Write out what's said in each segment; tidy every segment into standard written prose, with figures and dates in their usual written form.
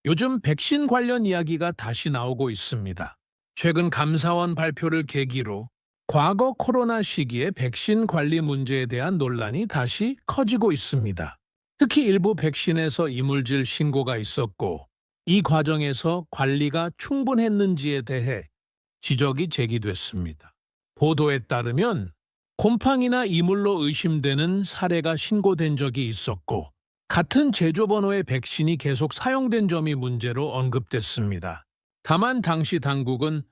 요즘 백신 관련 이야기가 다시 나오고 있습니다. 최근 감사원 발표를 계기로 과거 코로나 시기의 백신 관리 문제에 대한 논란이 다시 커지고 있습니다. 특히 일부 백신에서 이물질 신고가 있었고, 이 과정에서 관리가 충분했는지에 대해 지적이 제기됐습니다. 보도에 따르면 곰팡이나 이물로 의심되는 사례가 신고된 적이 있었고, 같은 제조번호의 백신이 계속 사용된 점이 문제로 언급됐습니다. 다만 당시 당국은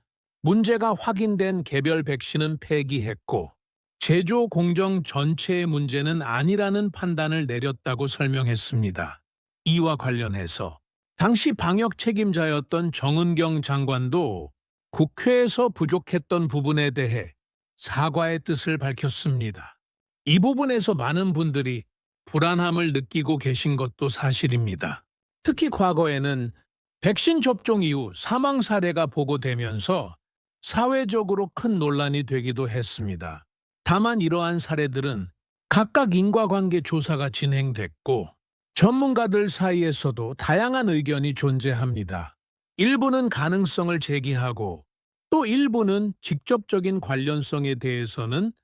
문제가 확인된 개별 백신은 폐기했고, 제조 공정 전체의 문제는 아니라는 판단을 내렸다고 설명했습니다. 이와 관련해서 당시 방역 책임자였던 정은경 장관도 국회에서 부족했던 부분에 대해 사과의 뜻을 밝혔습니다. 이 부분에서 많은 분들이 불안함을 느끼고 계신 것도 사실입니다. 특히 과거에는 백신 접종 이후 사망 사례가 보고되면서 사회적으로 큰 논란이 되기도 했습니다. 다만 이러한 사례들은 각각 인과관계 조사가 진행됐고, 전문가들 사이에서도 다양한 의견이 존재합니다. 일부는 가능성을 제기하고, 또 일부는 직접적인 관련성에 대해서는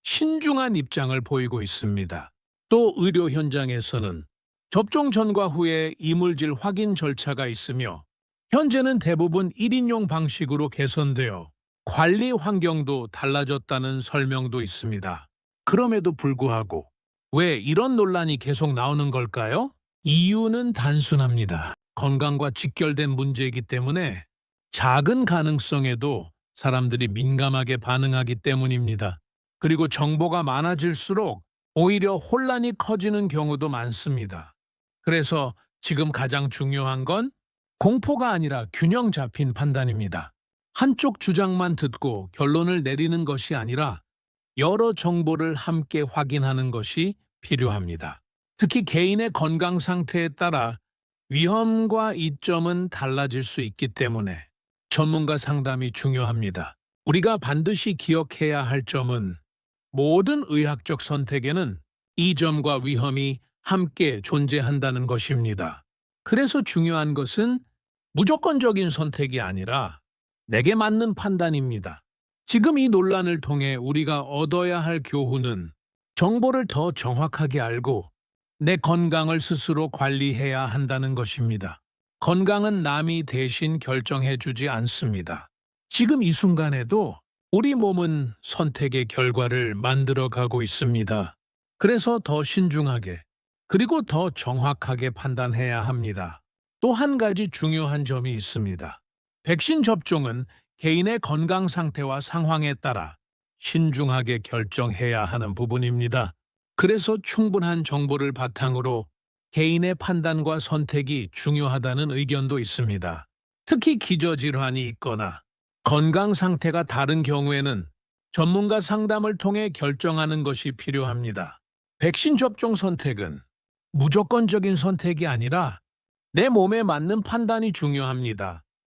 신중한 입장을 보이고 있습니다. 또 의료 현장에서는 접종 전과 후에 이물질 확인 절차가 있으며, 현재는 대부분 1인용 방식으로 개선되어 관리 환경도 달라졌다는 설명도 있습니다. 그럼에도 불구하고 왜 이런 논란이 계속 나오는 걸까요? 이유는 단순합니다. 건강과 직결된 문제이기 때문에 작은 가능성에도 사람들이 민감하게 반응하기 때문입니다. 그리고 정보가 많아질수록 오히려 혼란이 커지는 경우도 많습니다. 그래서 지금 가장 중요한 건 공포가 아니라 균형 잡힌 판단입니다. 한쪽 주장만 듣고 결론을 내리는 것이 아니라 여러 정보를 함께 확인하는 것이 필요합니다. 특히 개인의 건강 상태에 따라 위험과 이점은 달라질 수 있기 때문에 전문가 상담이 중요합니다. 우리가 반드시 기억해야 할 점은 모든 의학적 선택에는 이점과 위험이 함께 존재한다는 것입니다. 그래서 중요한 것은 무조건적인 선택이 아니라 내게 맞는 판단입니다. 지금 이 논란을 통해 우리가 얻어야 할 교훈은 정보를 더 정확하게 알고 내 건강을 스스로 관리해야 한다는 것입니다. 건강은 남이 대신 결정해주지 않습니다. 지금 이 순간에도 우리 몸은 선택의 결과를 만들어가고 있습니다. 그래서 더 신중하게, 그리고 더 정확하게 판단해야 합니다. 또 한 가지 중요한 점이 있습니다. 백신 접종은 개인의 건강 상태와 상황에 따라 신중하게 결정해야 하는 부분입니다. 그래서 충분한 정보를 바탕으로 개인의 판단과 선택이 중요하다는 의견도 있습니다. 특히 기저질환이 있거나 건강 상태가 다른 경우에는 전문가 상담을 통해 결정하는 것이 필요합니다. 백신 접종 선택은 무조건적인 선택이 아니라 내 몸에 맞는 판단이 중요합니다.